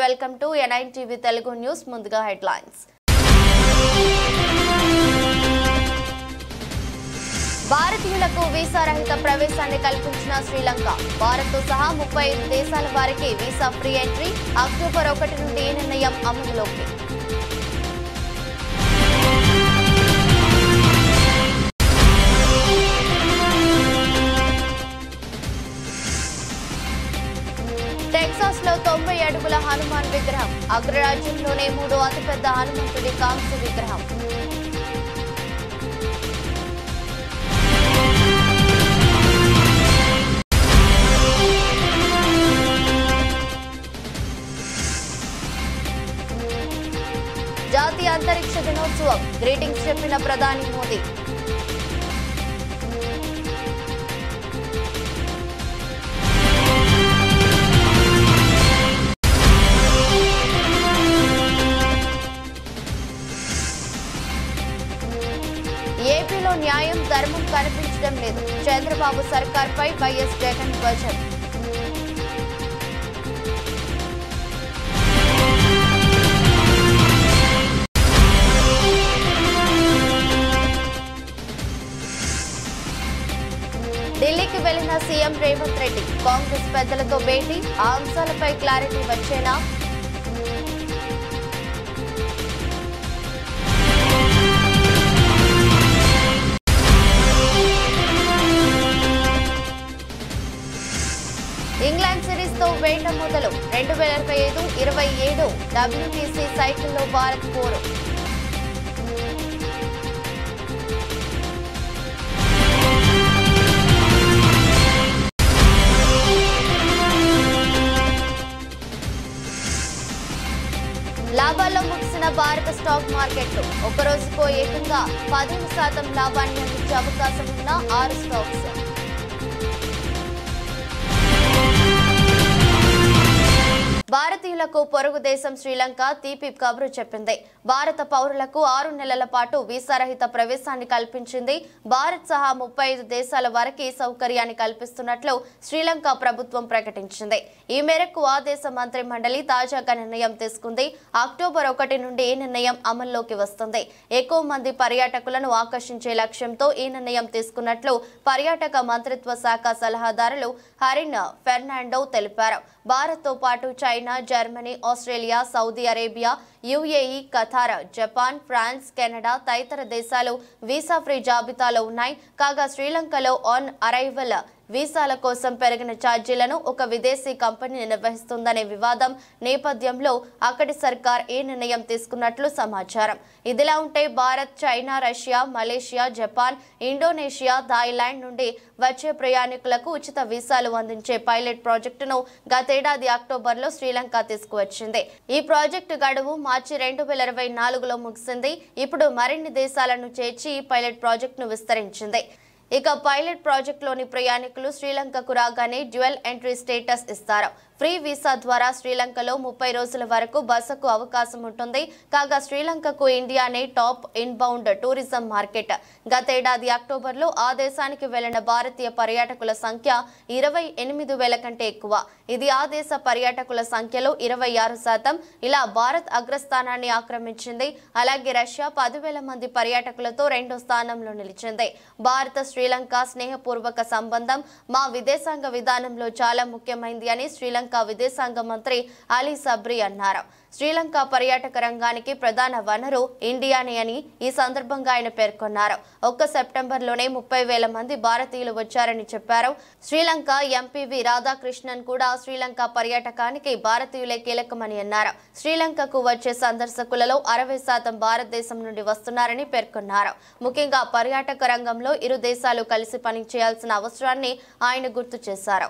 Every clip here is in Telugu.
Welcome to N9 TV Telugu news. ముందుగా హెడ్లైన్స్. భారతీయులకు వీసా రహిత ప్రవేశాన్ని కల్పించిన శ్రీలంక. భారత్తో సహా 35 దేశాల వారికి వీసా ఫ్రీ ఎంట్రీ. అక్టోబర్ 1 నుండి ఈ నిర్ణయం అమలులోకి. టెక్సాస్ లో 90 అడుగుల హనుమాన్ విగ్రహం. అగ్రరాజ్యంలోనే 3వ అతిపెద్ద హనుమంతుడి కాంస్య విగ్రహం. జాతీయ అంతరిక్ష దినోత్సవం గ్రీటింగ్స్ చెప్పిన ప్రధాని మోదీ. ఏపీలో న్యాయం ధర్మం కనిపించడం లేదు. చంద్రబాబు సర్కార్పై వైఎస్ జగన్ ధ్వజం. ఢిల్లీకి వెళ్లిన సీఎం రేవంత్ రెడ్డి. కాంగ్రెస్ పెద్దలతో భేటీ. ఆ అంశాలపై క్లారిటీ వచ్చేనా? ఇంగ్లాండ్ సిరీస్ తో వేట మొదలు. 2025-27 WTC సైకిల్లో భారత్ పోరు. లాభాల్లో ముగిసిన భారత స్టాక్ మార్కెట్లు. ఒక రోజుకో ఏకంగా 15% లాభాన్ని అందించే అవకాశం ఉన్న 6 స్టాక్స్. భారతీయులకు పొరుగు దేశం శ్రీలంక తీపి కబురు చెప్పింది. భారత పౌరులకు 6 నెలల పాటు వీసా రహిత ప్రవేశాన్ని కల్పించింది. భారత్ సహా 35 దేశాల వారికి సౌకర్యాన్ని కల్పిస్తున్నట్లు శ్రీలంక ప్రభుత్వం ప్రకటించింది. ఈ మేరకు ఆ దేశ మంత్రి మండలి తాజాగా నిర్ణయం తీసుకుంది. అక్టోబర్ 1 నుండి ఈ నిర్ణయం అమల్లోకి వస్తుంది. ఎక్కువ మంది పర్యాటకులను ఆకర్షించే లక్ష్యంతో ఈ నిర్ణయం తీసుకున్నట్లు పర్యాటక మంత్రిత్వ శాఖ సలహాదారులు హరిన్ ఫెర్నాండో తెలిపారు. భారత్తో పాటు China, Germany, Australia, Saudi Arabia, UAE, Qatar, Japan, France, Canada తదితర దేశాలు వీసా ఫ్రీ జాబితాలో ఉన్నాయి. కాగా శ్రీలంకలో ఆన్ అరైవల్ వీసాల కోసం పెరిగిన ఛార్జీలను ఒక విదేశీ కంపెనీ నిర్వహిస్తుందనే వివాదం నేపథ్యంలో అక్కడి సర్కార్ ఈ నిర్ణయం తీసుకున్నట్లు సమాచారం. ఇదిలా ఉంటే Bharat, China, Russia, Malaysia, Japan, Indonesia, Thailand నుండి వచ్చే ప్రయాణికులకు ఉచిత వీసాలు అందించే పైలట్ ప్రాజెక్టును గతేడాది అక్టోబర్లో శ్రీలంక తీసుకువచ్చింది. ఈ ప్రాజెక్టు గడువు మార్చి 2024లో ముగిసింది. ఇప్పుడు మరిన్ని దేశాలను చేర్చి ఈ పైలట్ ప్రాజెక్టును విస్తరించింది. ఇక పైలట్ ప్రాజెక్టులోని ప్రయాణికులు శ్రీలంకకు రాగానే డ్యూయల్ ఎంట్రీ స్టేటస్ ఇస్తారు. ఫ్రీ వీసా ద్వారా శ్రీలంకలో 30 రోజుల వరకు బసకు అవకాశం ఉంటుంది. కాగా శ్రీలంకకు ఇండియానే టాప్ ఇన్బౌండ్ టూరిజం మార్కెట్. గతేడాది అక్టోబర్లో ఆ దేశానికి వెళ్లిన భారతీయ పర్యాటకుల సంఖ్య 28,000 కంటే ఎక్కువ. ఇది ఆ దేశ పర్యాటకుల సంఖ్యలో 26%. ఇలా భారత్ అగ్రస్థానాన్ని ఆక్రమించింది. అలాగే రష్యా 10,000 మంది పర్యాటకులతో 2వ స్థానంలో నిలిచింది. భారత శ్రీలంక స్నేహపూర్వక సంబంధం మా విదేశాంగ విధానంలో చాలా ముఖ్యమైనది అని శ్రీలంక విదేశాంగ మంత్రి అలీ సబ్రీ అన్నారు. శ్రీలంక పర్యాటక రంగానికి ప్రధాన వనరు ఇండియానే అని ఈ సందర్భంగా ఆయన పేర్కొన్నారు. ఒక్క సెప్టెంబర్లోనే 30,000 మంది భారతీయులు వచ్చారని చెప్పారు. శ్రీలంక ఎంపీవి రాధాకృష్ణన్ కూడా శ్రీలంక పర్యాటకానికి భారతీయులే కీలకమని అన్నారు. శ్రీలంకకు వచ్చే సందర్శకులలో 60% భారతదేశం నుండి వస్తున్నారని పేర్కొన్నారు. ముఖ్యంగా పర్యాటక రంగంలో ఇరు దేశాలు కలిసి పనిచేయాల్సిన అవసరాన్ని ఆయన గుర్తు చేశారు.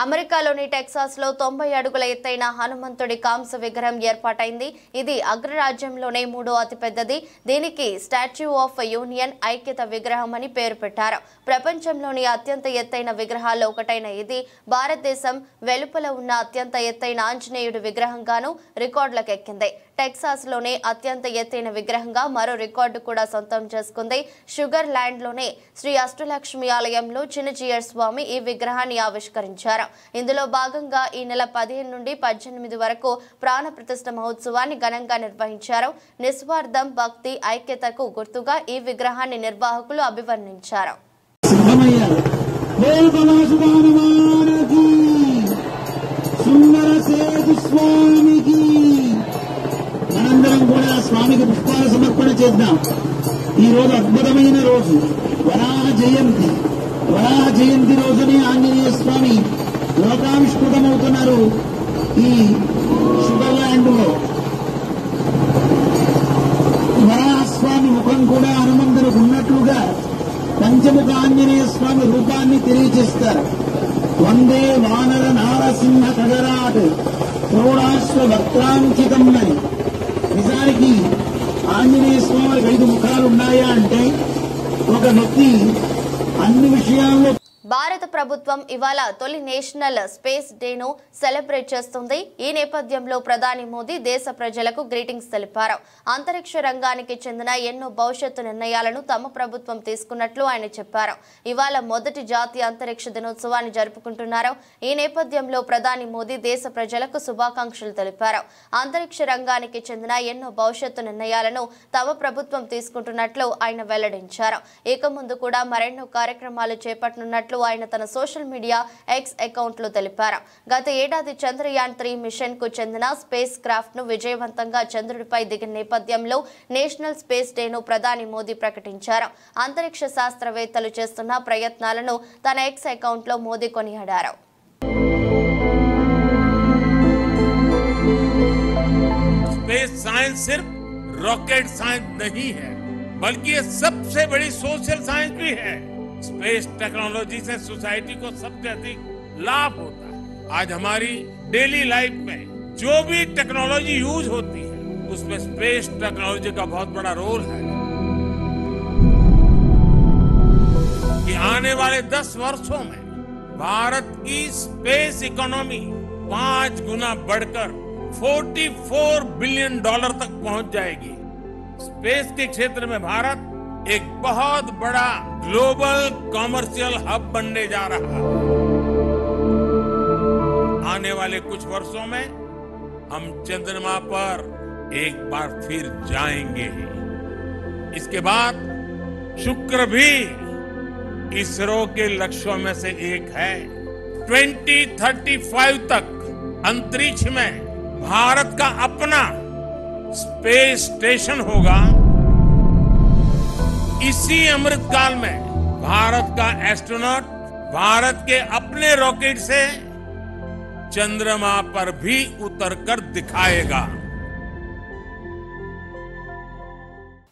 అమెరికాలోని టెక్సాస్లో 90 అడుగుల ఎత్తైన హనుమంతుడి కాంస్య విగ్రహం ఏర్పాటైంది. ఇది అగ్రరాజ్యంలోనే 3వ అతిపెద్దది. దీనికి స్టాచ్యూ ఆఫ్ యూనియన్ ఐక్యత విగ్రహం అని పేరు పెట్టారు. ప్రపంచంలోని అత్యంత ఎత్తైన విగ్రహాల్లో ఒకటైన ఇది భారతదేశం వెలుపల ఉన్న అత్యంత ఎత్తైన ఆంజనేయుడి విగ్రహంగాను రికార్డులకెక్కింది. టెక్సాస్లోనే అత్యంత ఎత్తైన విగ్రహంగా మరో రికార్డు కూడా సొంతం చేసుకుంది. షుగర్ ల్యాండ్లోనే శ్రీ అష్టలక్ష్మి ఆలయంలో చిన్నజీయర్ స్వామి ఈ విగ్రహాన్ని ఆవిష్కరించారు. ఇందులో భాగంగా ఈ నెల 15 నుండి 18 వరకు ప్రాణ ప్రతిష్ఠ మహోత్సవాన్ని ఘనంగా నిర్వహించారు. నిస్వార్థం, భక్తి, ఐక్యతకు గుర్తుగా ఈ విగ్రహాన్ని నిర్వాహకులు అభివర్ణించారు. మనందరం కూడా స్వామికి పుష్పాల సమర్పణ చేద్దాం. ఈ రోజు అద్భుతమైన రోజు, వరాహ జయంతి. వరాహ జయంతి రోజునే ఆంజనేయ స్వామి లోకావిష్కృతమవుతున్నారు. ఈ షుగర్ ల్యాండ్ లో వరాహస్వామి ముఖం కూడా హనుమంతునికి ఉన్నట్లుగా పంచముఖ ఆంజనేయ స్వామి రూపాన్ని తెలియజేస్తారు. వందే వానర నారసింహ కగరాట్ క్రోడాశ్వ వక్రాంకితం అని. నిజానికి ఆంజనేయ స్వామికి 5 ముఖాలు ఉన్నాయా అంటే ఒక వ్యక్తి అన్ని విషయాల్లో. భారత ప్రభుత్వం ఇవాళ తొలి నేషనల్ స్పేస్ డేను సెలబ్రేట్ చేస్తుంది. ఈ నేపథ్యంలో ప్రధాని మోదీ దేశ ప్రజలకు గ్రీటింగ్స్ తెలిపారు. అంతరిక్ష రంగానికి చెందిన ఎన్నో భవిష్యత్తు నిర్ణయాలను తమ ప్రభుత్వం తీసుకున్నట్లు ఆయన చెప్పారు. ఇవాళ మొదటి జాతీయ అంతరిక్ష దినోత్సవాన్ని జరుపుకుంటున్నారు. ఈ నేపథ్యంలో ప్రధాని మోదీ దేశ ప్రజలకు శుభాకాంక్షలు తెలిపారు. అంతరిక్ష రంగానికి చెందిన ఎన్నో భవిష్యత్తు నిర్ణయాలను తమ ప్రభుత్వం తీసుకుంటున్నట్లు ఆయన వెల్లడించారు. ఇక ముందు కూడా మరెన్నో కార్యక్రమాలు చేపట్టనున్నట్లు ఆయన తన సోషల్ మీడియా ఎక్స్ అకౌంట్ లో తెలిపారు. గత ఏడాది చంద్రయాన్ 3 మిషన్ కు చెందిన స్పేస్ క్రాఫ్ట్ ను విజయవంతంగా చంద్రుడిపై దిగిన నేపథ్యంలో నేషనల్ స్పేస్ డేను ప్రధాని మోదీ ప్రకటించారు. అంతరిక్ష శాస్త్రవేత్తలు చేస్తున్న ప్రయత్నాలను తన ఎక్స్ అకౌంట్ లో మోదీ కొనియాడారు. स्पेस साइंस सिर्फ रॉकेट साइंस नहीं है, बल्कि ये सबसे बड़ी सोशल साइंस भी है। स्पेस टेक्नोलॉजी से सोसाइटी को सबसे अधिक लाभ होता है। आज हमारी डेली लाइफ में जो भी टेक्नोलॉजी यूज होती है उसमें स्पेस टेक्नोलॉजी का बहुत बड़ा रोल है। कि आने वाले 10 वर्षों में भारत की स्पेस इकोनॉमी 5 गुना बढ़कर $44 बिलियन तक पहुंच जाएगी। स्पेस के क्षेत्र में भारत एक बहुत बड़ा ग्लोबल कॉमर्शियल हब बनने जा रहा है। आने वाले कुछ वर्षों में हम चंद्रमा पर एक बार फिर जाएंगे। इसके बाद शुक्र भी इसरो के लक्ष्यों में से एक है। 2035 तक अंतरिक्ष में भारत का अपना स्पेस स्टेशन होगा। इसी अमृतकाल में भारत का एस्ट्रोनॉट भारत के अपने रॉकेट से चंद्रमा पर भी उतरकर दिखाएगा।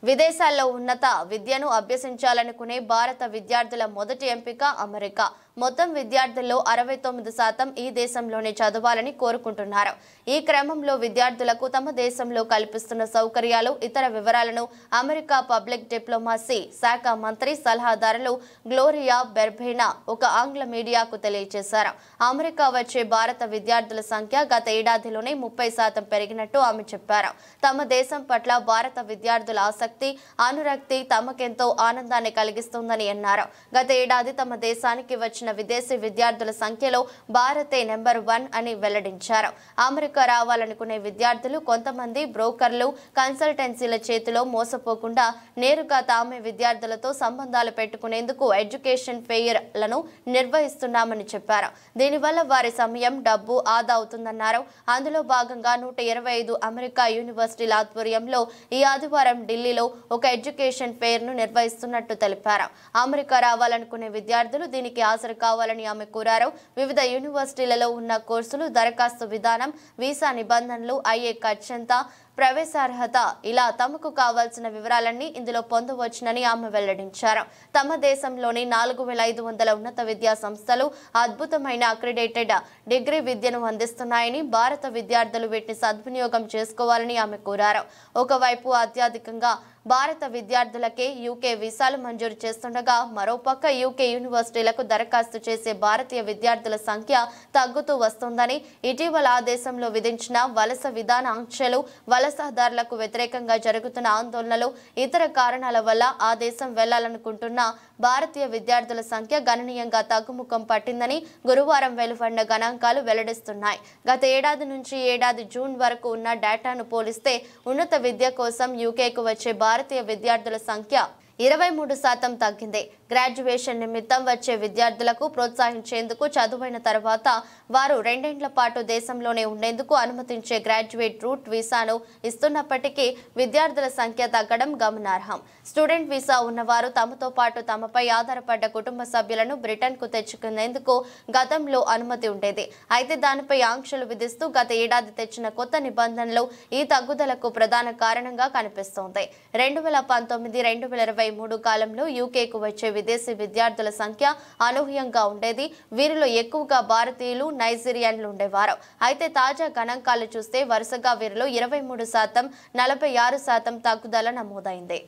విదేశాల్లో ఉన్నత విద్యను అభ్యసించాలనుకునే భారత విద్యార్థుల మొదటి ఎంపిక అమెరికా. మొత్తం విద్యార్థుల్లో 69% ఈ దేశంలోనే చదవాలని కోరుకుంటున్నారు. ఈ క్రమంలో విద్యార్థులకు తమ దేశంలో కల్పిస్తున్న సౌకర్యాలు, ఇతర వివరాలను అమెరికా పబ్లిక్ డిప్లొమసీ శాఖ మంత్రి సలహాదారులు గ్లోరియా బెర్బేనా ఒక ఆంగ్ల మీడియాకు తెలియజేశారు. అమెరికా వచ్చే భారత విద్యార్థుల సంఖ్య గత ఏడాదిలోనే 30% పెరిగినట్టు ఆమె చెప్పారు. తమ దేశం పట్ల భారత విద్యార్థుల ఆసక్తి, అనురక్తి తమకెంతో ఆనందాన్ని కలిగిస్తుందని అన్నారు. గత ఏడాది తమ దేశానికి వచ్చిన విదేశీ విద్యార్థుల సంఖ్యలో భారతే నెంబర్ 1 అని వెల్లడించారు. అమెరికా రావాలనుకునే విద్యార్థులు కొంతమంది బ్రోకర్లు, కన్సల్టెన్సీల చేతిలో మోసపోకుండా నేరుగా తామే విద్యార్థులతో సంబంధాలు పెట్టుకునేందుకు ఎడ్యుకేషన్ ఫెయిర్లను నిర్వహిస్తున్నామని చెప్పారు. దీనివల్ల వారి సమయం, డబ్బు ఆదా అవుతుందన్నారు. అందులో భాగంగా 125 అమెరికా యూనివర్సిటీల ఆధ్వర్యంలో ఈ ఆదివారం ఢిల్లీలో ఒక ఎడ్యుకేషన్ ఫెయిర్ ను నిర్వహిస్తున్నట్టు తెలిపారు. అమెరికా రావాలనుకునే విద్యార్థులు దీనికి హాజరు కావాలని ఆమె కోరారు. వివిధ యూనివర్సిటీలలో ఉన్న కోర్సులు, దరఖాస్తు విధానం, వీసా నిబంధనలు, అయ్యే ఖర్చంతా, ప్రవేశార్హత ఇలా తమకు కావాల్సిన వివరాలన్నీ ఇందులో పొందవచ్చునని ఆమె వెల్లడించారు. తమ దేశంలోని 4500 ఉన్నత విద్యా సంస్థలు అద్భుతమైన అక్రిడేటెడ్ డిగ్రీ విద్యను అందిస్తున్నాయని, భారత విద్యార్థులు వీటిని సద్వినియోగం చేసుకోవాలని ఆమె కోరారు. ఒకవైపు అత్యధికంగా భారత విద్యార్థులకే యూకే వీసాలు మంజూరు చేస్తుండగా మరోపక్క యూకే యూనివర్సిటీలకు దరఖాస్తు చేసే భారతీయ విద్యార్థుల సంఖ్య తగ్గుతూ వస్తోందని, ఇటీవల ఆ దేశంలో విధించిన వలస విధాన ఆంక్షలు, వలసదారులకు వ్యతిరేకంగా జరుగుతున్న ఆందోళనలు, ఇతర కారణాల వల్ల ఆ దేశం వెళ్లాలనుకుంటున్న భారతీయ విద్యార్థుల సంఖ్య గణనీయంగా తగ్గుముఖం పట్టిందని గురువారం వెలువడిన గణాంకాలు వెల్లడిస్తున్నాయి. గత ఏడాది నుంచి ఏడాది జూన్ వరకు ఉన్న డేటాను పోలిస్తే ఉన్నత విద్య కోసం యూకేకు వచ్చే భారతీయ విద్యార్థుల సంఖ్య 23% తగ్గింది. గ్రాడ్యుయేషన్ నిమిత్తం వచ్చే విద్యార్థులకు ప్రోత్సహించేందుకు చదువైన తర్వాత వారు 2 ఏళ్ల పాటు దేశంలోనే ఉండేందుకు అనుమతించే గ్రాడ్యుయేట్ రూట్ వీసాను ఇస్తున్నప్పటికీ విద్యార్థుల సంఖ్య తగ్గడం గమనార్హం. స్టూడెంట్ వీసా ఉన్నవారు తమతో పాటు తమపై ఆధారపడ్డ కుటుంబ సభ్యులను బ్రిటన్కు తెచ్చుకునేందుకు గతంలో అనుమతి ఉండేది. అయితే దానిపై ఆంక్షలు విధిస్తూ గత ఏడాది తెచ్చిన కొత్త నిబంధనలు ఈ తగ్గుదలకు ప్రధాన కారణంగా కనిపిస్తోంది. 2019-2023 కాలంలో యూకేకు వచ్చే విదేశీ విద్యార్థుల సంఖ్య అనూహ్యంగా ఉండేది. వీరిలో ఎక్కువగా భారతీయులు, నైజీరియన్లు ఉండేవారు. అయితే తాజా గణాంకాలు చూస్తే వరుసగా వీరిలో 23%, 46% తగ్గుదల నమోదైంది.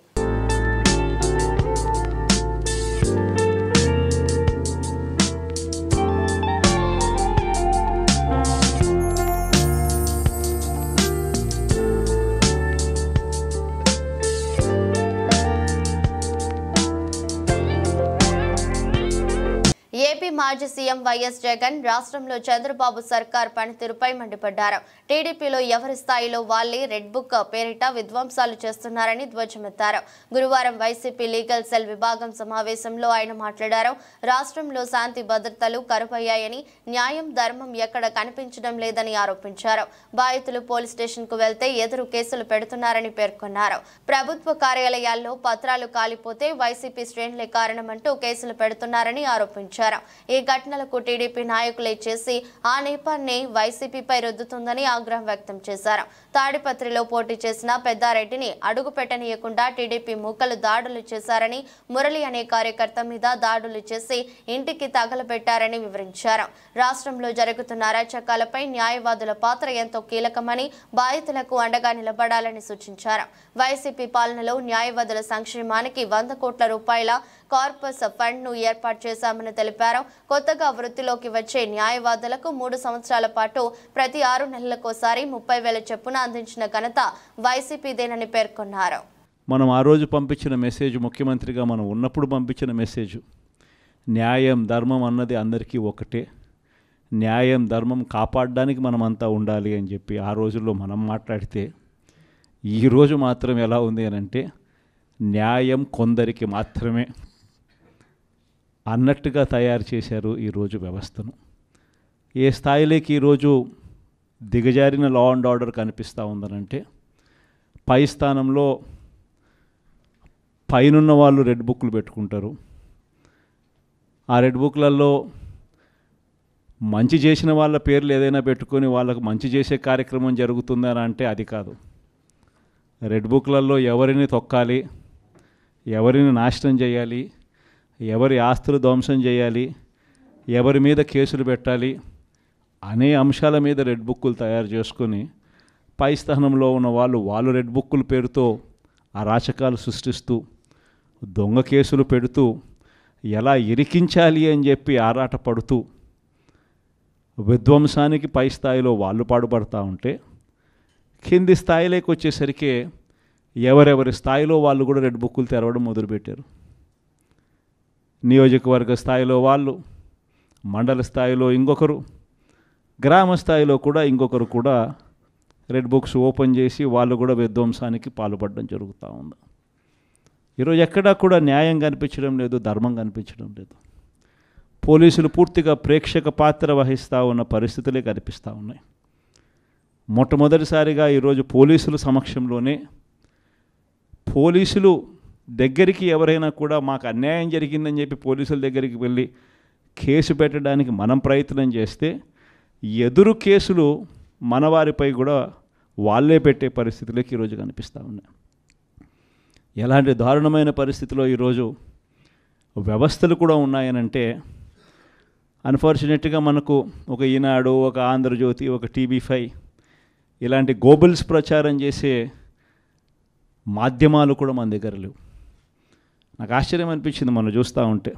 ఏపీ మాజీ సీఎం వైఎస్ జగన్ రాష్ట్రంలో చంద్రబాబు సర్కార్ పనితీరుపై మండిపడ్డారు. టీడీపీలో ఎవరి స్థాయిలో వాళ్లే రెడ్ బుక్ పేరిట విధ్వంసాలు చేస్తున్నారని ధ్వజమెత్తారు. గురువారం వైసీపీ లీగల్ సెల్ విభాగం సమావేశంలో ఆయన మాట్లాడారు. రాష్ట్రంలో శాంతి భద్రతలు కరువయ్యాయని, న్యాయం ధర్మం ఎక్కడ కనిపించడం లేదని ఆరోపించారు. బాధితులు పోలీస్ స్టేషన్ కు వెళ్తే ఎదురు కేసులు పెడుతున్నారని పేర్కొన్నారు. ప్రభుత్వ కార్యాలయాల్లో పత్రాలు కాలిపోతే వైసీపీ శ్రేణులే కారణమంటూ కేసులు పెడుతున్నారని ఆరోపించారు. ఈ ఘటనలకు టీడీపీ నాయకులే చేసి ఆ నేపాన్ని వైసీపీపై రుద్దుతుందని ఆగ్రహం వ్యక్తం చేశారు. తాడిపత్రిలో పోటీ చేసిన పెద్దారెడ్డిని అడుగు పెట్టనీయకుండా టీడీపీ మూకలు దాడులు చేశారని, మురళి అనే కార్యకర్త మీద దాడులు చేసి ఇంటికి తగలబెట్టారని వివరించారు. రాష్ట్రంలో జరుగుతున్న అరాచకాలపై న్యాయవాదుల పాత్ర ఎంతో కీలకమని, బాధితులకు అండగా నిలబడాలని సూచించారు. వైసీపీ పాలనలో న్యాయవాదుల సంక్షేమానికి 100 కోట్ల రూపాయల కార్పస్ ఫండ్ ను ఏర్పాటు చేశామని తెలిపారు. కొత్తగా వృత్తిలోకి వచ్చే న్యాయవాదులకు 3 సంవత్సరాల పాటు ప్రతి 6 నెలలకోసారి 30,000 చొప్పున అందించిన ఘనత వైసీపీదేనని పేర్కొన్నారు. మనం ఆ రోజు పంపించిన మెసేజ్, ముఖ్యమంత్రిగా మనం ఉన్నప్పుడు పంపించిన మెసేజ్, న్యాయం ధర్మం అన్నది అందరికీ ఒకటే, న్యాయం ధర్మం కాపాడడానికి మనమంతా ఉండాలి అని చెప్పి ఆ రోజుల్లో మనం మాట్లాడితే, ఈరోజు మాత్రం ఎలా ఉంది అని అంటే న్యాయం కొందరికి మాత్రమే అన్నట్టుగా తయారు చేశారు ఈరోజు వ్యవస్థను. ఏ స్థాయిలోకి ఈరోజు దిగజారిన లా అండ్ ఆర్డర్ కనిపిస్తూ ఉందనంటే, పై స్థానంలో పైనున్న వాళ్ళు రెడ్ బుక్లు పెట్టుకుంటారు. ఆ రెడ్ బుక్లలో మంచి చేసిన వాళ్ళ పేర్లు ఏదైనా పెట్టుకొని వాళ్ళకు మంచి చేసే కార్యక్రమం జరుగుతుందని అంటే అది కాదు. రెడ్ బుక్లలో ఎవరిని తొక్కాలి, ఎవరిని నాశనం చేయాలి, ఎవరి ఆస్తులు ధ్వంసం చేయాలి, ఎవరి మీద కేసులు పెట్టాలి అనే అంశాల మీద రెడ్ బుక్కులు తయారు చేసుకొని పై స్థానంలో ఉన్న వాళ్ళు రెడ్ బుక్కుల పేరుతో అరాచకాలు సృష్టిస్తూ దొంగ కేసులు పెడుతూ ఎలా ఇరికించాలి అని చెప్పి ఆరాటపడుతూ విధ్వంసానికి పై స్థాయిలో వాళ్ళు పాటుపడుతూ ఉంటే, కింది స్థాయిలోకి వచ్చేసరికి ఎవరెవరి స్థాయిలో వాళ్ళు కూడా రెడ్ బుక్కులు తెరవడం మొదలుపెట్టారు. నియోజకవర్గ స్థాయిలో వాళ్ళు, మండల స్థాయిలో ఇంకొకరు, గ్రామ స్థాయిలో కూడా ఇంకొకరు కూడా రెడ్ బుక్స్ ఓపెన్ చేసి వాళ్ళు కూడా విధ్వంసానికి పాల్పడడం జరుగుతూ ఉంది. ఈరోజు ఎక్కడా కూడా న్యాయం కనిపించడం లేదు, ధర్మం కనిపించడం లేదు. పోలీసులు పూర్తిగా ప్రేక్షక పాత్ర వహిస్తూ ఉన్న పరిస్థితులే కనిపిస్తూ ఉన్నాయి. మొట్టమొదటిసారిగా ఈరోజు పోలీసుల సమక్షంలోనే, పోలీసులు దగ్గరికి ఎవరైనా కూడా మాకు అన్యాయం జరిగిందని చెప్పి పోలీసుల దగ్గరికి వెళ్ళి కేసు పెట్టడానికి మనం ప్రయత్నం చేస్తే, ఎదురు కేసులు మన వారిపై కూడా వాళ్ళే పెట్టే పరిస్థితులకి ఈరోజు కనిపిస్తూ ఉన్నాయి. ఎలాంటి దారుణమైన పరిస్థితిలో ఈరోజు వ్యవస్థలు కూడా ఉన్నాయనంటే, అన్ఫార్చునేట్గా మనకు ఒక ఈనాడు, ఒక ఆంధ్రజ్యోతి, ఒక TV5 ఇలాంటి గోబుల్స్ ప్రచారం చేసే మాధ్యమాలు కూడా మన దగ్గర లేవు. నాకు ఆశ్చర్యం అనిపించింది మనం చూస్తూ ఉంటే.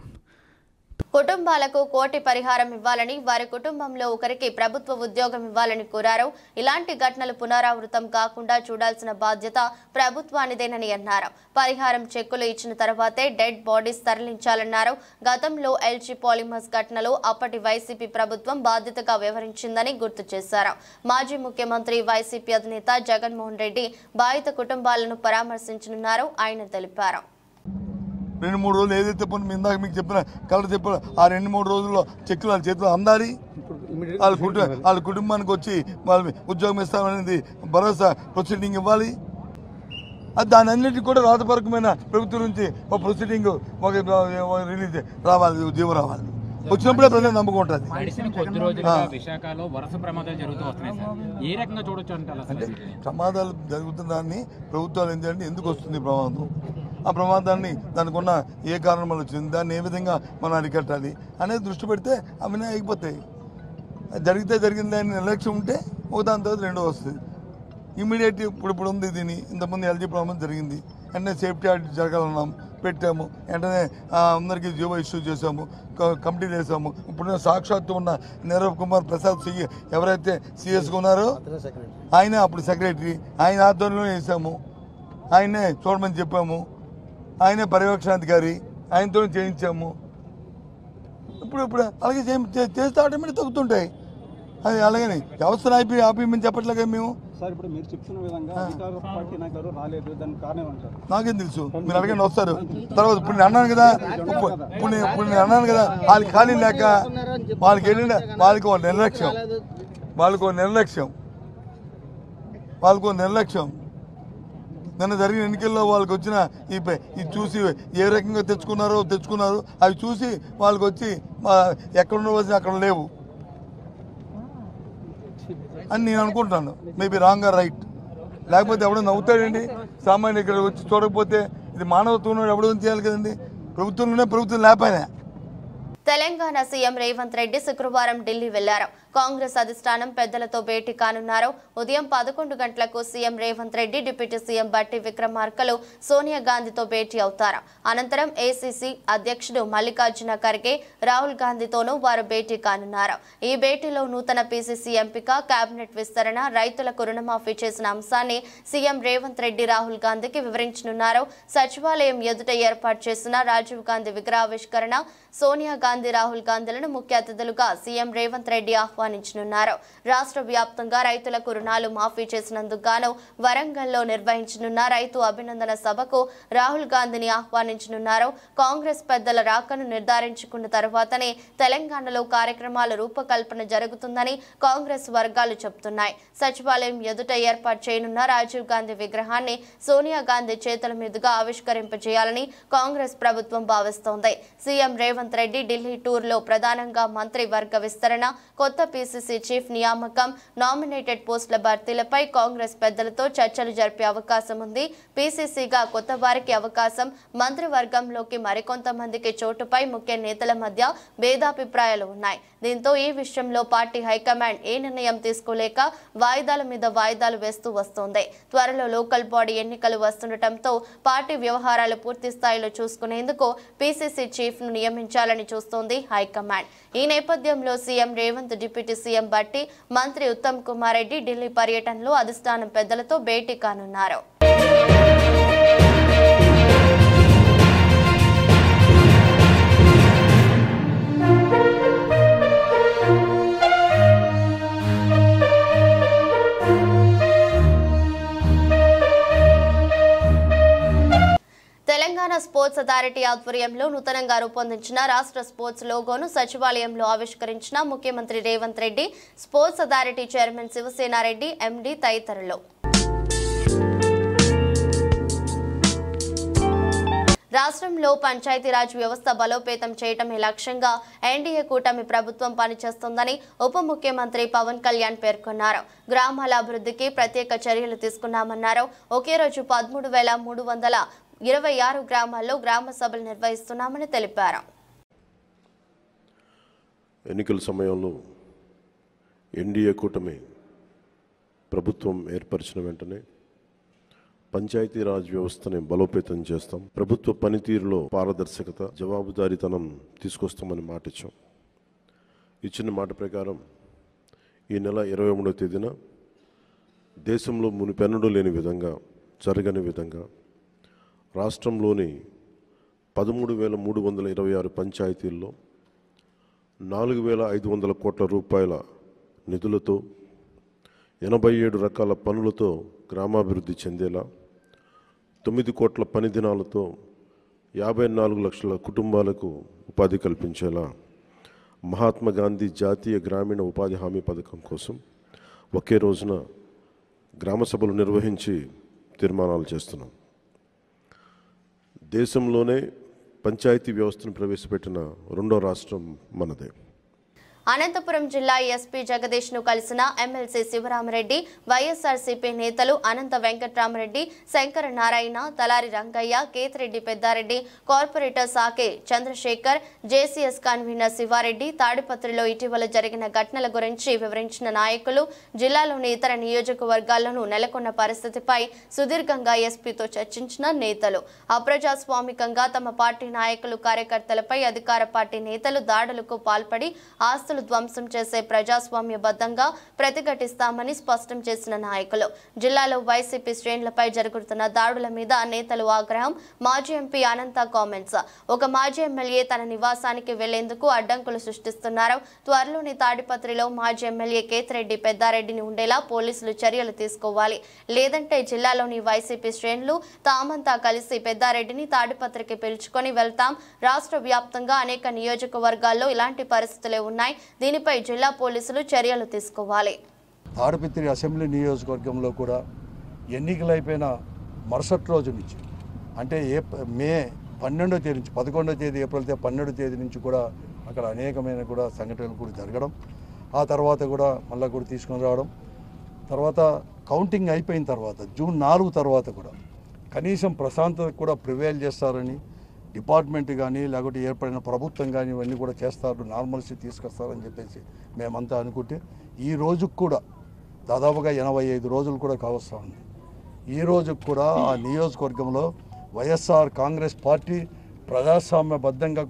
కుటుంబాలకు కోటి పరిహారం ఇవ్వాలని, వారి కుటుంబంలో ఒకరికి ప్రభుత్వ ఉద్యోగం ఇవ్వాలని కోరారు. ఇలాంటి ఘటనలు పునరావృతం కాకుండా చూడాల్సిన బాధ్యత ప్రభుత్వానిదేనని అన్నారు. పరిహారం చెక్కులు ఇచ్చిన తర్వాతే డెడ్ బాడీస్ తరలించాలన్నారు. గతంలో LG పాలిమర్స్ ఘటనలో అప్పటి వైసీపీ ప్రభుత్వం బాధ్యతగా వ్యవహరించిందని గుర్తు చేశారు. మాజీ ముఖ్యమంత్రి వైసీపీ అధినేత జగన్మోహన్ రెడ్డి బాధిత కుటుంబాలను పరామర్శించనున్నారు ఆయన తెలిపారు. 2-3 రోజులు ఏదైతే పని ఇందాక మీకు చెప్పిన కలర్ చెప్పిన ఆ 2-3 రోజుల్లో చెక్కులు వాళ్ళ చేతిలో అందాలి. వాళ్ళ కుటుంబానికి వచ్చి వాళ్ళ ఉద్యోగం ఇస్తామనేది భరోసా ప్రొసీడింగ్ ఇవ్వాలి. అది దాని అన్నిటికీ కూడా రాతపరకమైన ప్రభుత్వం నుంచి ఒక ప్రొసీడింగ్ ఒక రిలీజ్ రావాలి, జీవో రావాలి. వచ్చినప్పుడే ప్రజలు నమ్మకం ఉంటుంది. విశాఖలో వరుస ప్రమాదాలు జరుగుతూ వస్తున్నాయి సార్, ఏ రకంగా చూడొచ్చు అంటే ప్రమాదాలు జరుగుతున్న ప్రభుత్వాలు ఏంటంటే ఎందుకు వస్తుంది ప్రమాదం, ఆ ప్రమాదాన్ని దానికి ఉన్న ఏ కారణం వల్ల వచ్చింది, దాన్ని ఏ విధంగా మనం అరికట్టాలి అనేది దృష్టి పెడితే అవన్నీ అయిపోతాయి. జరిగితే జరిగింది అని నిర్లక్ష్యం ఉంటే ఒక దాని తర్వాత రెండో వస్తుంది. ఇమీడియట్ ఇప్పుడు ఉంది దీని ఇంతకుముందు LG ప్రాబ్లం జరిగింది, వెంటనే సేఫ్టీ ఆడిట్ జరగాలన్నాం, పెట్టాము. వెంటనే అందరికీ జీవో ఇష్యూ చేసాము, కమిటీ వేసాము. ఇప్పుడు సాక్షాత్తు ఉన్న నీరవ్ కుమార్ ప్రసాద్ ఎవరైతే CS ఉన్నారో ఆయనే అప్పుడు సెక్రటరీ, ఆయన ఆధ్వర్యంలో వేసాము. ఆయనే చూడమని చెప్పాము, ఆయనే పర్యవేక్షణాధికారి, ఆయనతో చేయించాము. ఇప్పుడు అలాగే చేస్తే ఆటోమేటిక్ తగ్గుతుంటాయి. అది అలాగని వ్యవస్థను ఆపేయమని చెప్పట్లేగా మేము. ఇప్పుడు మీరు చెప్తున్న విధంగా అధికార పార్టీ నాయకులు రాలేదు, దానికి కారణం అంటారు. నాకేం తెలుసు, మీరు అడగండి వస్తారు. తర్వాత ఇప్పుడు నేను అన్నాను కదా, ఇప్పుడు నేను అన్నాను కదా, వాళ్ళకి ఖాళీ లేక వాళ్ళకి వెళ్ళిన వాళ్ళకి ఒక నిర్లక్ష్యం. నిన్న జరిగిన ఎన్నికల్లో వాళ్ళకి వచ్చిన ఈ చూసి ఏ రకంగా తెచ్చుకున్నారు అవి చూసి వాళ్ళకి వచ్చి ఎక్కడున్న వచ్చి అక్కడ లేవు అని నేను అనుకుంటాను. Maybe wrong or right. లేకపోతే ఎవడో నవ్వుతాడండి సామాన్యుడు ఇక్కడ వచ్చి చూడకపోతే. ఇది మానవత్వం ఎవడో చేయాలి కదండి. ప్రభుత్వం లేకపోయినా. తెలంగాణ సీఎం రేవంత్ రెడ్డి శుక్రవారం ఢిల్లీ వెళ్లారు. కాంగ్రెస్ అధిష్టానం పెద్దలతో భేటీ కానున్నారు. ఉదయం 11 గంటలకు CM Revanth Reddy deputy CM బట్టి విక్రమార్కలు సోనియా గాంధీతో భేటీ అవుతారు. అనంతరం ACC అధ్యక్షుడు మల్లికార్జున ఖర్గే, రాహుల్ గాంధీతోనూ వారు భేటీ కానున్నారు. ఈ భేటీలో నూతన PCC ఎంపిక, కేబినెట్ విస్తరణ, రైతులకు రుణమాఫీ చేసిన అంశాన్ని సీఎం రేవంత్ రెడ్డి రాహుల్ గాంధీకి వివరించనున్నారు. సచివాలయం ఎదుట ఏర్పాటు చేసిన రాజీవ్ గాంధీ విగ్రహావిష్కరణ, సోనియా గాంధీ, రాహుల్ గాంధీలను ముఖ్య అతిథులుగా సీఎం రేవంత్ రెడ్డి ఆహ్వానించనున్నారు. రాష్ట్ర వ్యాప్తంగా రైతులకు రుణాలు మాఫీ చేసినందుకు గాను వరంగల్లో నిర్వహించనున్న రైతు అభినందన సభకు రాహుల్ గాంధీని ఆహ్వానించనున్నారు. కాంగ్రెస్ పెద్దల రాకను నిర్ధారించుకున్న తర్వాతనే తెలంగాణలో కార్యక్రమాల రూపకల్పన జరుగుతుందని కాంగ్రెస్ వర్గాలు చెబుతున్నాయి. సచివాలయం ఎదుట ఏర్పాటు చేయనున్న రాజీవ్ గాంధీ విగ్రహాన్ని సోనియా గాంధీ చేతుల మీదుగా ఆవిష్కరింపజేయాలని కాంగ్రెస్ ప్రభుత్వం భావిస్తోంది. సీఎం రేవంత్ రెడ్డి ఢిల్లీ టూర్లో ప్రధానంగా మంత్రి వర్గ విస్తరణ, కొత్త PCC చీఫ్ నియామకం, నామినేటెడ్ పోస్టుల భర్తీలపై కాంగ్రెస్ పెద్దలతో చర్చలు జరిపే అవకాశం ఉంది. PCCగా కొత్త వారికి అవకాశం, మంత్రివర్గంలోకి మరికొంతమందికి చోటుపై ముఖ్య నేతల మధ్య భేదాభిప్రాయాలు ఉన్నాయి. దీంతో ఈ విషయంలో పార్టీ హైకమాండ్ ఏ నిర్ణయం తీసుకోలేక వాయిదాల మీద వాయిదాలు వేస్తూ వస్తోంది. త్వరలో లోకల్ బాడీ ఎన్నికలు వస్తుండటంతో పార్టీ వ్యవహారాలు పూర్తి స్థాయిలో చూసుకునేందుకు PCC చీఫ్ ను నియమించాలని చూస్తోంది హైకమాండ్. ఈ నేపథ్యంలో సీఎం రేవంత్, డిప్యూటీ సీఎం బట్టి, మంత్రి ఉత్తమ్ కుమార్ రెడ్డి ఢిల్లీ పర్యటనలో అధిష్టానం పెద్దలతో భేటీ కానున్నారు. తెలంగాణ స్పోర్ట్స్ అథారిటీ ఆధ్వర్యంలో నూతనంగా రూపొందించిన రాష్ట్ర స్పోర్ట్స్ లోగోను సచివాలయంలో ఆవిష్కరించిన ముఖ్యమంత్రి Revanth Reddy, sports authority chairman Shiva Sena Reddy, MD తదితరులు. రాష్ట్రంలో పంచాయతీరాజ్ వ్యవస్థ బలోపేతం చేయటమే లక్ష్యంగా ఎన్డీఏ కూటమి ప్రభుత్వం పనిచేస్తోందని ఉప ముఖ్యమంత్రి పవన్ కళ్యాణ్ పేర్కొన్నారు. గ్రామాల అభివృద్ధికి ప్రత్యేక చర్యలు తీసుకున్నామన్నారు. ఒకే రోజు 13,326 గ్రామాల్లో గ్రామ సభలు నిర్వహిస్తున్నామని తెలిపారు. ఎన్నికల సమయంలో ఎన్డీఏ కూటమి ప్రభుత్వం ఏర్పరిచిన వెంటనే పంచాయతీరాజ్ వ్యవస్థని బలోపేతం చేస్తాం. ప్రభుత్వ పనితీరులో పారదర్శకత, జవాబుదారీతనం తీసుకొస్తామని మాట ఇచ్చాం. ఇచ్చిన మాట ప్రకారం ఈ నెల 23వ తేదీన దేశంలో మునిపెన్నడూ లేని విధంగా, జరగని విధంగా రాష్ట్రంలోని 13,326 పంచాయతీల్లో 4,500 కోట్ల రూపాయల నిధులతో 87 రకాల పనులతో గ్రామాభివృద్ధి చెందేలా, 9 కోట్ల పని దినాలతో 54 లక్షల కుటుంబాలకు ఉపాధి కల్పించేలా మహాత్మా గాంధీ జాతీయ గ్రామీణ ఉపాధి హామీ పథకం కోసం ఒకే రోజున గ్రామ సభలు నిర్వహించి తీర్మానాలు చేస్తున్నాం. దేశంలోనే పంచాయతీ వ్యవస్థను ప్రవేశపెట్టిన రెండో రాష్ట్రం మనదే. అనంతపురం జిల్లా ఎస్పీ జగదీష్ ను కలిసిన ఎమ్మెల్సీ శివరామరెడ్డి, వైఎస్ఆర్సీపీ నేతలు అనంత వెంకట్రామరెడ్డి, శంకర నారాయణ, తలారి రంగయ్య, కేతిరెడ్డి పెద్దారెడ్డి, కార్పొరేటర్ సాకే చంద్రశేఖర్, జేసీఎస్ కన్వీనర్ శివారెడ్డి తాడిపత్రిలో ఇటీవల జరిగిన ఘటనల గురించి వివరించిన నాయకులు జిల్లాలోని ఇతర నియోజకవర్గాల్లోనూ నెలకొన్న పరిస్థితిపై సుదీర్ఘంగా ఎస్పీతో చర్చించిన నేతలు అప్రజాస్వామికంగా తమ పార్టీ నాయకులు, కార్యకర్తలపై అధికార పార్టీ నేతలు దాడులకు పాల్పడి ఆస్తులు ధ్వంసం చేసే ప్రజాస్వామ్యబద్ధంగా ప్రతిఘటిస్తామని స్పష్టం చేసిన నాయకులు జిల్లాలో వైసీపీ శ్రేణులపై జరుగుతున్న దాడుల మీద నేతలు ఆగ్రహం. మాజీ ఎంపీ అనంత కామెంట్స్. ఒక మాజీ ఎమ్మెల్యే తన నివాసానికి వెళ్లేందుకు అడ్డంకులు సృష్టిస్తున్నారు. త్వరలోని తాడిపత్రిలో మాజీ ఎమ్మెల్యే కేతిరెడ్డి పెద్దారెడ్డిని ఉండేలా పోలీసులు చర్యలు తీసుకోవాలి. లేదంటే జిల్లాలోని వైసీపీ శ్రేణులు తామంతా కలిసి పెద్దారెడ్డిని తాడిపత్రికి పిలుచుకొని వెళ్తాం. రాష్ట్ర వ్యాప్తంగా అనేక నియోజకవర్గాల్లో ఇలాంటి పరిస్థితులే ఉన్నాయి. దీనిపై జిల్లా పోలీసులు చర్యలు తీసుకోవాలి. తాడిపత్రి అసెంబ్లీ నియోజకవర్గంలో కూడా ఎన్నికలు అయిపోయిన మరుసటి రోజు నుంచి, అంటే మే 12వ తేదీ నుంచి 11వ తేదీ ఏప్రిల్ 12వ తేదీ నుంచి కూడా అక్కడ అనేకమైన కూడా సంఘటనలు కూడా జరగడం, ఆ తర్వాత కూడా మళ్ళీ కూడా తీసుకొని రావడం, తర్వాత కౌంటింగ్ అయిపోయిన తర్వాత జూన్ 4 తర్వాత కూడా కనీసం ప్రశాంతత కూడా ప్రివేల్ చేస్తారని డిపార్ట్మెంట్ కానీ లేకపోతే ఏర్పడిన ప్రభుత్వం కానీ ఇవన్నీ కూడా చేస్తారు, నార్మల్సీ తీసుకొస్తారని చెప్పేసి మేమంతా అనుకుంటే ఈ రోజుకు కూడా దాదాపుగా 85 రోజులు కూడా కావస్తూ ఉంది. ఈ రోజుకు కూడా ఆ నియోజకవర్గంలో వైఎస్ఆర్ కాంగ్రెస్ పార్టీ ప్రజాస్వామ్యబద్ధంగా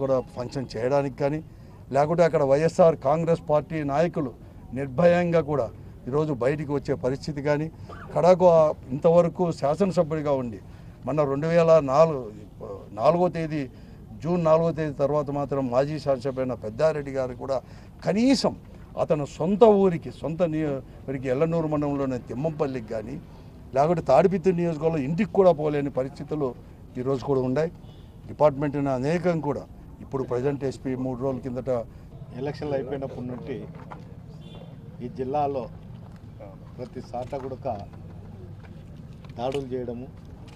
కూడా ఫంక్షన్ చేయడానికి కానీ, లేకుంటే అక్కడ వైఎస్ఆర్ కాంగ్రెస్ పార్టీ నాయకులు నిర్భయంగా కూడా ఈరోజు బయటికి వచ్చే పరిస్థితి కానీ, కడకు ఇంతవరకు శాసనసభ్యుడిగా ఉండి మన 2004వ తేదీ జూన్ 4వ తేదీ తర్వాత మాత్రం మాజీ శాసనసభ్యుడైన పెద్దారెడ్డి గారు కూడా కనీసం అతను సొంత ఊరికి ఎల్లనూరు మండలంలోని తిమ్మంపల్లికి కానీ లేకపోతే తాడిపత్రి నియోజకవర్గంలో ఇంటికి కూడా పోలేని పరిస్థితులు ఈరోజు కూడా ఉన్నాయి. డిపార్ట్మెంట్ని అనేకం కూడా ఇప్పుడు ప్రజెంట్ ఎస్పీ 3 రోజుల కిందట ఎలక్షన్లు అయిపోయినప్పటి నుండి ఈ జిల్లాలో ప్రతి సాట కూడా దాడులు చేయడము,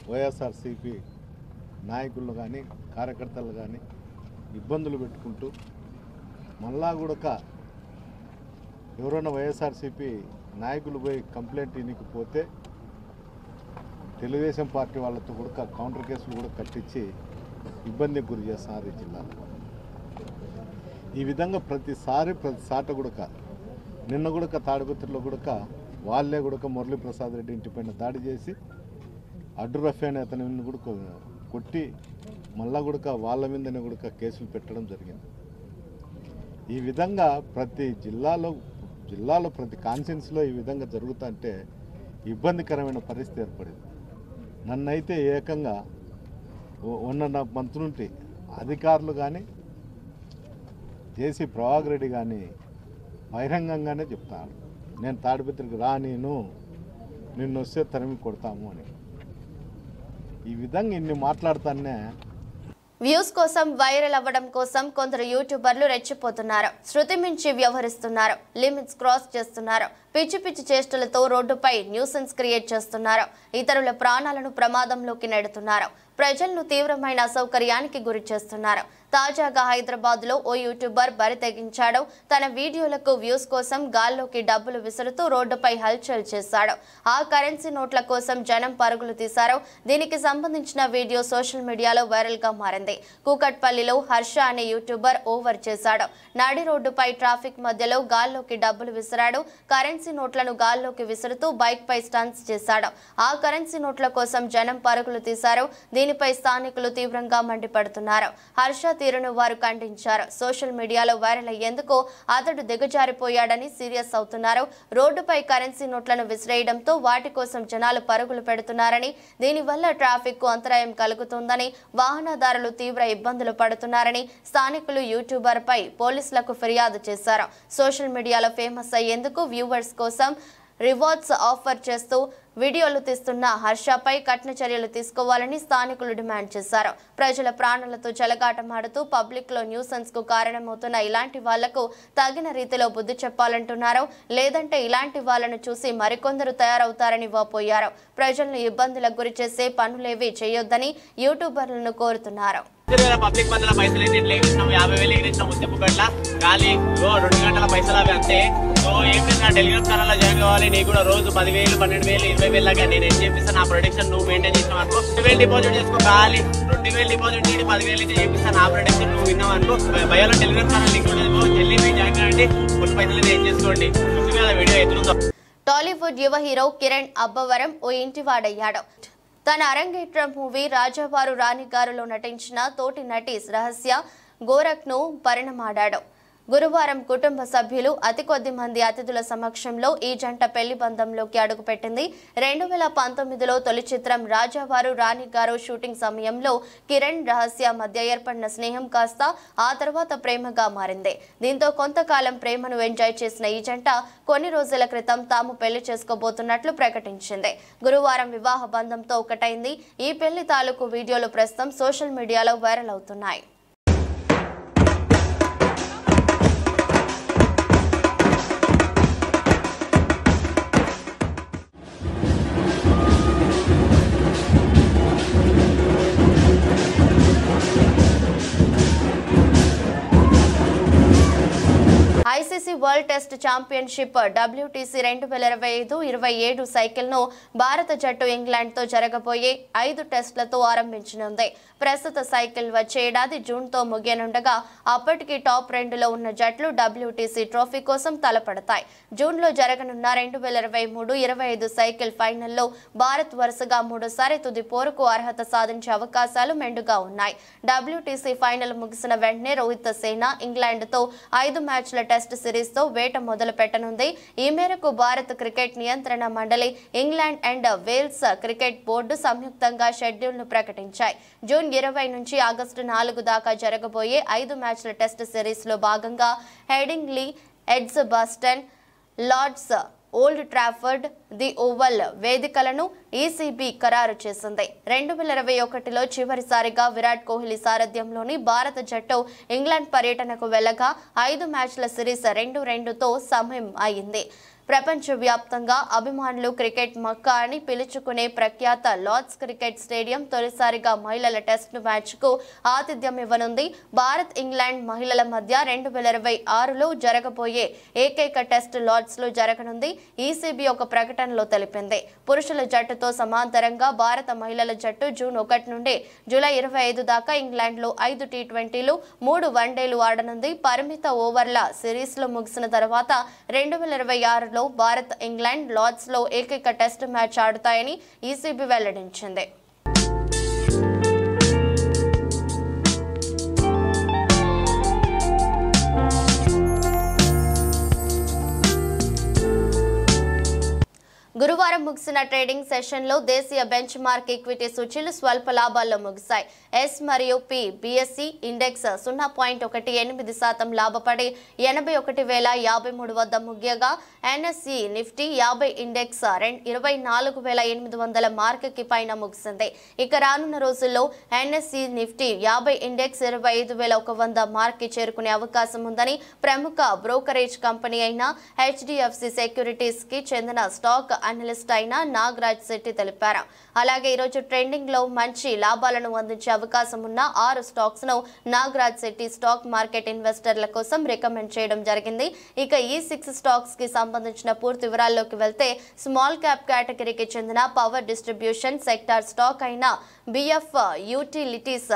వైఎస్ఆర్సీపీ నాయకులు కానీ కార్యకర్తలు కానీ ఇబ్బందులు పెట్టుకుంటూ, మళ్ళా కూడా ఎవరైనా వైఎస్ఆర్సీపీ నాయకులు పోయి కంప్లైంట్ ఇవ్వకపోతే తెలుగుదేశం పార్టీ వాళ్ళతో కూడా కౌంటర్ కేసులు కూడా కట్టించి ఇబ్బందికి గురి చేస్తున్నారు ఈ జిల్లాలో. ఈ విధంగా ప్రతి సాట కూడా నిన్న కూడా తాడిపత్రిలో కూడా వాళ్ళే కూడా మురళీప్రసాద్ రెడ్డి ఇంటిపైన దాడి చేసి అడ్డు రఫీ అనే అతని కూడా కొట్టి మళ్ళా కూడా వాళ్ళ మీదనే కూడా కేసులు పెట్టడం జరిగింది. ఈ విధంగా ప్రతి జిల్లాలో ప్రతి కాన్స్టిట్యున్సీలో ఈ విధంగా జరుగుతుంటే ఇబ్బందికరమైన పరిస్థితి ఏర్పడింది. నన్నైతే ఏకంగా 1.5 మంత్ నుండి అధికారులు కానీ జేసీ ప్రభాకర్ రెడ్డి కానీ బహిరంగంగానే చెప్తాను, నేను తాడిపత్రికి నిన్ను వస్తే తరిమి కొడతాము అని. ఈ విధంగా ఇన్ని మాట్లాడుతానే వ్యూస్ కోసం వైరల్ అవ్వడం కోసం కొందరు యూట్యూబర్లు రెచ్చిపోతున్నారు. శృతి మించి వ్యవహరిస్తున్నారు, లిమిట్స్ క్రాస్ చేస్తున్నారు, పిచ్చి పిచ్చి చేష్టలతో రోడ్డుపై న్యూసెన్స్ క్రియేట్ చేస్తున్నారు, ఇతరుల ప్రాణాలను ప్రమాదంలోకి నెడుతున్నారు. ప్రజలను తీవ్రమైన అసౌకర్యానికి గురి చేస్తున్నారు. తాజాగా హైదరాబాద్ లో ఓ యూట్యూబర్ బరి తెగించాడు. తన వీడియోలకు వ్యూస్ కోసం గాల్లోకి డబ్బులు విసురుతూ రోడ్డుపై హల్చల్ చేశాడు. ఆ కరెన్సీ నోట్ల కోసం జనం పరుగులు తీశారు. దీనికి సంబంధించిన వీడియో సోషల్ మీడియాలో వైరల్ గా మారింది. కూకట్పల్లిలో హర్ష అనే యూట్యూబర్ ఓవర్ చేశాడు. నడి రోడ్డుపై ట్రాఫిక్ మధ్యలో గాల్లోకి డబ్బులు విసిరాడు. కరెన్సీ నోట్లను గాల్లోకి విసురుతూ బైక్ పై స్టంట్స్ చేశాడు. ఆ కరెన్సీ నోట్ల కోసం జనం పరుగులు తీశారు. దీనిపై స్థానికులు తీవ్రంగా మండిపడుతున్నారు. హర్ష తీరును వారు ఖండించారు. సోషల్ మీడియాలో వైరల్ అయ్యేందుకు అతడు దిగజారిపోయాడని సీరియస్ అవుతున్నారు. రోడ్డుపై కరెన్సీ నోట్లను విసిరేయడంతో వాటి కోసం జనాలు పరుగులు పెడుతున్నారని, దీనివల్ల ట్రాఫిక్ కు అంతరాయం కలుగుతుందని, వాహనదారులు తీవ్ర ఇబ్బందులు పడుతున్నారని స్థానికులు యూట్యూబర్ పై పోలీసులకు ఫిర్యాదు చేశారు. సోషల్ మీడియాలో ఫేమస్ అయ్యేందుకు వ్యూవర్స్ కోసం రివార్డ్స్ ఆఫర్ చేస్తూ వీడియోలు తీస్తున్న హర్షపై కఠిన చర్యలు తీసుకోవాలని స్థానికులు డిమాండ్ చేశారు. ప్రజల ప్రాణాలతో చెలగాటమాడుతూ పబ్లిక్ లో న్యూసెన్స్ కు కారణమవుతున్న ఇలాంటి వాళ్లకు తగిన రీతిలో బుద్ధి చెప్పాలంటున్నారు. లేదంటే ఇలాంటి వాళ్లను చూసి మరికొందరు తయారవుతారని వాపోయారు. ప్రజలను ఇబ్బందులకు గురి చేసే పనులేవి చేయొద్దని యూట్యూబర్లను కోరుతున్నారు. పబ్లిక్ మందుల పైసలు ఎగిరిచ్చినాం, 50,000 ఎగిరిచ్చినాం ముత్తిపుగట్ల గాలి 2 గంటల పైసలు అవి అంతే. సో ఏం లేదు, నా టెలిగ్రామ్ ఛానల్ లో జాయిన్ కావాలి. నీకు కూడా రోజు 10,000, 12,000, 20,000 లాగా నేను ఏం చెప్పిస్తాను. నా ప్రొడక్షన్ నువ్వు మెయింటైన్ చేసినావు అనుకో, 2,000 డిపాజిట్ చేసుకో. గాలి 2,000 డిపాజిట్ చేసి 10,000 అయితే చెప్పిస్తాను. నా ప్రొడక్షన్ నువ్వు విన్నావు అనుకో. భయాలో టెలిగ్రామ్ ఛానల్ లింక్ ఉండదు, చెల్లి మీరు జాయిన్ కావండి, కొన్ని పైసలు ఏం చేసుకోండి. వీడియో ఎదురుతాం. టాలీవుడ్ యువ హీరో కిరణ్ అబ్బవరం ఓ ఇంటివాడయ్యాడు. తన అరంగేట్రం మూవీ రాజావారు రాణిగారులో నటించిన తోటి నటి రహస్య గోరఖ్ను పరిణమాడాడు. గురువారం కుటుంబ సభ్యులు అతి కొద్ది మంది అతిథుల సమక్షంలో ఈ జంట పెళ్లి బంధంలోకి అడుగుపెట్టింది. 2019లో తొలి చిత్రం రాజావారు రాణిగారు షూటింగ్ సమయంలో కిరణ్ రహస్య మధ్య ఏర్పడిన స్నేహం కాస్త ఆ తర్వాత ప్రేమగా మారింది. దీంతో కొంతకాలం ప్రేమను ఎంజాయ్ చేసిన ఈ జంట కొన్ని రోజుల క్రితం తాము పెళ్లి చేసుకోబోతున్నట్లు ప్రకటించింది. గురువారం వివాహ బంధంతో ఒకటైంది. ఈ పెళ్లి తాలూకు వీడియోలు ప్రస్తుతం సోషల్ మీడియాలో వైరల్ అవుతున్నాయి. ICC world test championship WTC 2025-27 cycle ను భారత జట్టు ఇంగ్లాండ్ తో జరగబోయే 5 టెస్టులతో ఆరంభించనుంది. ప్రస్తుత సైకిల్ వచ్చే ఏడాది జూన్ తో ముగియనుండగా అప్పటికి టాప్ 2లో ఉన్న జట్లు WTC ట్రోఫీ కోసం తలపడతాయి. జూన్ లో జరగనున్న 2023-25 సైకిల్ ఫైనల్లో భారత్ వరుసగా 3సారి తుది పోరుకు అర్హత సాధించే అవకాశాలు మెండుగా ఉన్నాయి. WTC ఫైనల్ ముగిసిన వెంటనే రోహిత్ సేన ఇంగ్లాండ్ తో 5 మ్యాచ్ల టెస్ట్ సిరీస్ తో వేట మొదలు పెట్టనుంది. ఈ మేరకు భారత క్రికెట్ నియంత్రణ మండలి, England and Wales cricket board సంయుక్తంగా షెడ్యూల్ ను ప్రకటించాయి. జూన్ 20 నుంచి ఆగస్టు 4 దాకా జరగబోయే 5 మ్యాచ్ల టెస్ట్ సిరీస్ లో భాగంగా Headingley, Edgbaston, Lord's, Old Trafford, the Oval వేదికలను ఈసీబీ ఖరారు చేసింది. 2021లో చివరిసారిగా విరాట్ కోహ్లీ సారథ్యంలోని భారత జట్టు ఇంగ్లాండ్ పర్యటనకు వెళ్లగా 5 మ్యాచ్ల సిరీస్ 2-2తో సమయం అయింది. ప్రపంచవ్యాప్తంగా అభిమానులు క్రికెట్ మక్కా అని పిలుచుకునే ప్రఖ్యాత లార్డ్స్ క్రికెట్ స్టేడియం తొలిసారిగా మహిళల టెస్ట్ మ్యాచ్కు ఆతిథ్యం ఇవ్వనుంది. భారత్ ఇంగ్లాండ్ మహిళల మధ్య 2026లో జరగబోయే ఏకైక టెస్ట్ లార్డ్స్ లో జరగనుంది. ఈసీబీ ఒక ప్రకటనలో తెలిపింది. పురుషుల జట్టుతో సమాంతరంగా భారత మహిళల జట్టు జూన్ 1 నుండి జూలై 25 దాకా ఇంగ్లాండ్ లో 5 T20లు, 3 వన్డేలు ఆడనుంది. పరిమిత ఓవర్ల సిరీస్ లో ముగిసిన తర్వాత 2026లో భారత్ ఇంగ్లాండ్ లార్డ్స్ లో ఏకైక టెస్ట్ మ్యాచ్ ఆడుతాయని ఈసీబీ వెల్లడించింది. గురువారం ముగిసిన ట్రేడింగ్ సెషన్లో దేశీయ బెంచ్ మార్క్ ఈక్విటీ సూచీలు స్వల్ప లాభాల్లో ముగిశాయి. ఎస్ మరియు పి బిఎస్సి ఇండెక్స్ 0.18% లాభపడి 81,053 వద్ద ముగియగా ఎన్ఎస్సి నిఫ్టీ 50 ఇండెక్స్ 24,800 మార్కుకి పైన ముగిసింది. ఇక రానున్న రోజుల్లో ఎన్ఎస్సి నిఫ్టీ 50 ఇండెక్స్ 25,100 మార్కి చేరుకునే అవకాశం ఉందని ప్రముఖ బ్రోకరేజ్ కంపెనీ అయిన HDFC సెక్యూరిటీస్ కి చెందిన స్టాక్ అనలిస్ట్ అయిన నాగరాజ్ శెట్టి తెలిపారు. అలాగే ఈరోజు ట్రెండింగ్ లో మంచి లాభాలను అందించే అవకాశం ఉన్న 6 స్టాక్స్ ను నాగరాజ్ శెట్టి స్టాక్ మార్కెట్ ఇన్వెస్టర్ల కోసం రికమెండ్ చేయడం జరిగింది. ఇక ఈ 6 స్టాక్స్ కి సంబంధించిన పూర్తి వివరాల్లోకి వెళ్తే స్మాల్ క్యాప్ కేటగిరీకి చెందిన పవర్ డిస్ట్రిబ్యూషన్ సెక్టార్ స్టాక్ అయిన BF యూటిలిటీస్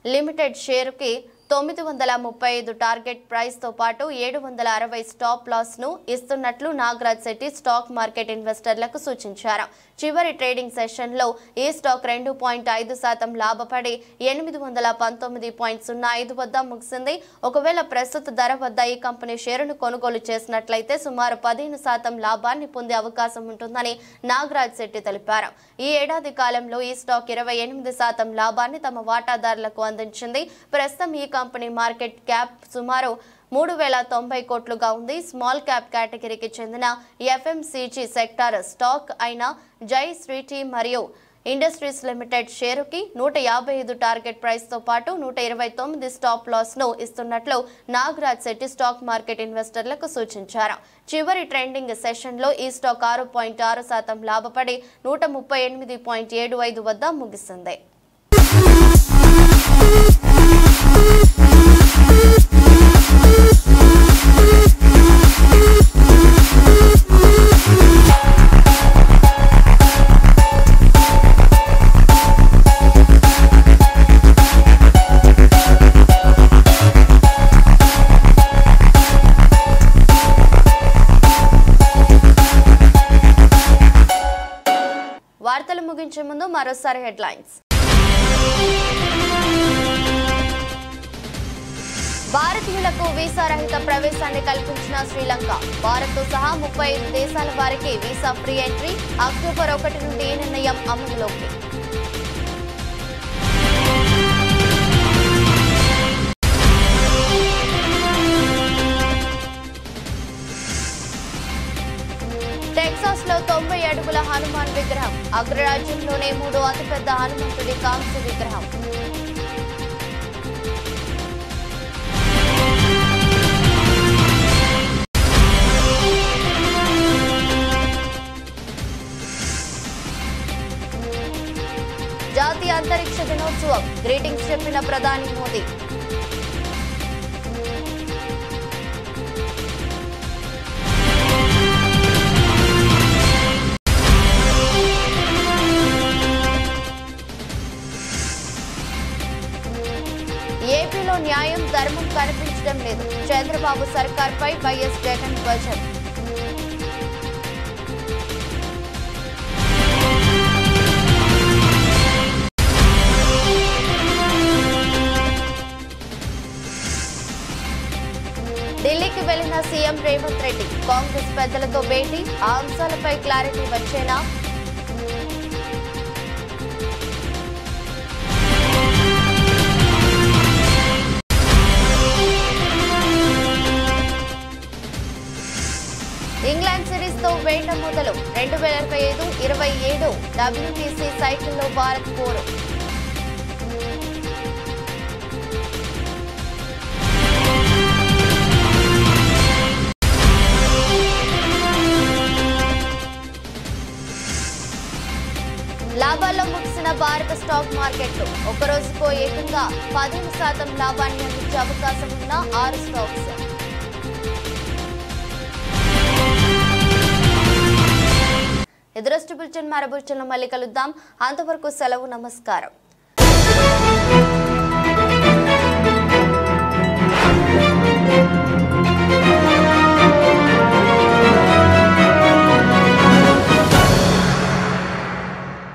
లిమిటెడ్ షేరుకి 935 టార్గెట్ ప్రైస్ తో పాటు 760 స్టాప్ లాస్ ను ఇస్తున్నట్లు నాగరాజ్ శెట్టి స్టాక్ మార్కెట్ ఇన్వెస్టర్లకు సూచించారు. చివరి ట్రేడింగ్ సెషన్ లో ఈ స్టాక్ 2.5% లాభపడి 819.05 వద్ద ముగిసింది. ఒకవేళ ప్రస్తుత ధర వద్ద ఈ కంపెనీ షేరును కొనుగోలు చేసినట్లయితే సుమారు 15% లాభాన్ని పొందే అవకాశం ఉంటుందని నాగరాజ్ శెట్టి తెలిపారు. ఈ ఏడాది కాలంలో ఈ స్టాక్ 28% లాభాన్ని తమ వాటాదారులకు అందించింది. ప్రస్తుతం ఈ కంపెనీ మార్కెట్ క్యాప్ సుమారు 3090 కోట్లుగా ఉంది. స్మాల్ క్యాప్ కేటగిరీకి చెందిన FMCG సెక్టార్ స్టాక్ అయిన జై శ్రీటీ మరియు ఇండస్ట్రీస్ లిమిటెడ్ షేరుకి 155 టార్గెట్ ప్రైస్ తో పాటు 129 స్టాప్ లాస్ ను ఇస్తున్నట్లు నాగరాజ్ శెట్టి స్టాక్ మార్కెట్ ఇన్వెస్టర్లకు సూచించారు. చివరి ట్రెండింగ్ సెషన్ లో ఈ స్టాక్ 6.6% లాభపడి 138.75 వద్ద ముగిసింది. వార్తలు ముగించే ముందు మరోసారి హెడ్లైన్స్. భారతీయులకు వీసా రహిత ప్రవేశాన్ని కల్పించిన శ్రీలంక. భారత్తో సహా 35 దేశాల వారికి వీసా ఫ్రీ ఎంట్రీ. అక్టోబర్ 1 నుండి ఈ నిర్ణయం అమలులోకి. టెక్సాస్ లో 90 అడుగుల హనుమాన్ విగ్రహం. అగ్రరాజ్యంలోనే 3వ అతిపెద్ద హనుమంతుడి కాంస్య విగ్రహం. జాతీయ అంతరిక్ష దినోత్సవం. గ్రీటింగ్స్ చెప్పిన ప్రధాని మోదీ. ఏపీలో న్యాయం ధర్మం కనిపించడం లేదు. చంద్రబాబు సర్కార్పై వైఎస్ జగన్ ధ్వజం. ఢిల్లీకి వెళ్లిన సీఎం రేవంత్ రెడ్డి. కాంగ్రెస్ పెద్దలతో భేటీ. ఆ అంశాలపై క్లారిటీ వచ్చేనా? ఇంగ్లాండ్ సిరీస్ తో వేట మొదలు. 2025-27 WTC సైకిల్లో భారత్ పోరు. లాభాల్లో ముగిసిన భారత స్టాక్ మార్కెట్లు. ఒక రోజుకో ఏకంగా 15% లాభాన్ని అందించే అవకాశం ఉన్న 6 స్టాక్స్. ఎదురొష్టి బులెటిన్ మరో బులెటిన్లో మళ్ళీ కలుద్దాం. అంతవరకు సెలవు. నమస్కారం.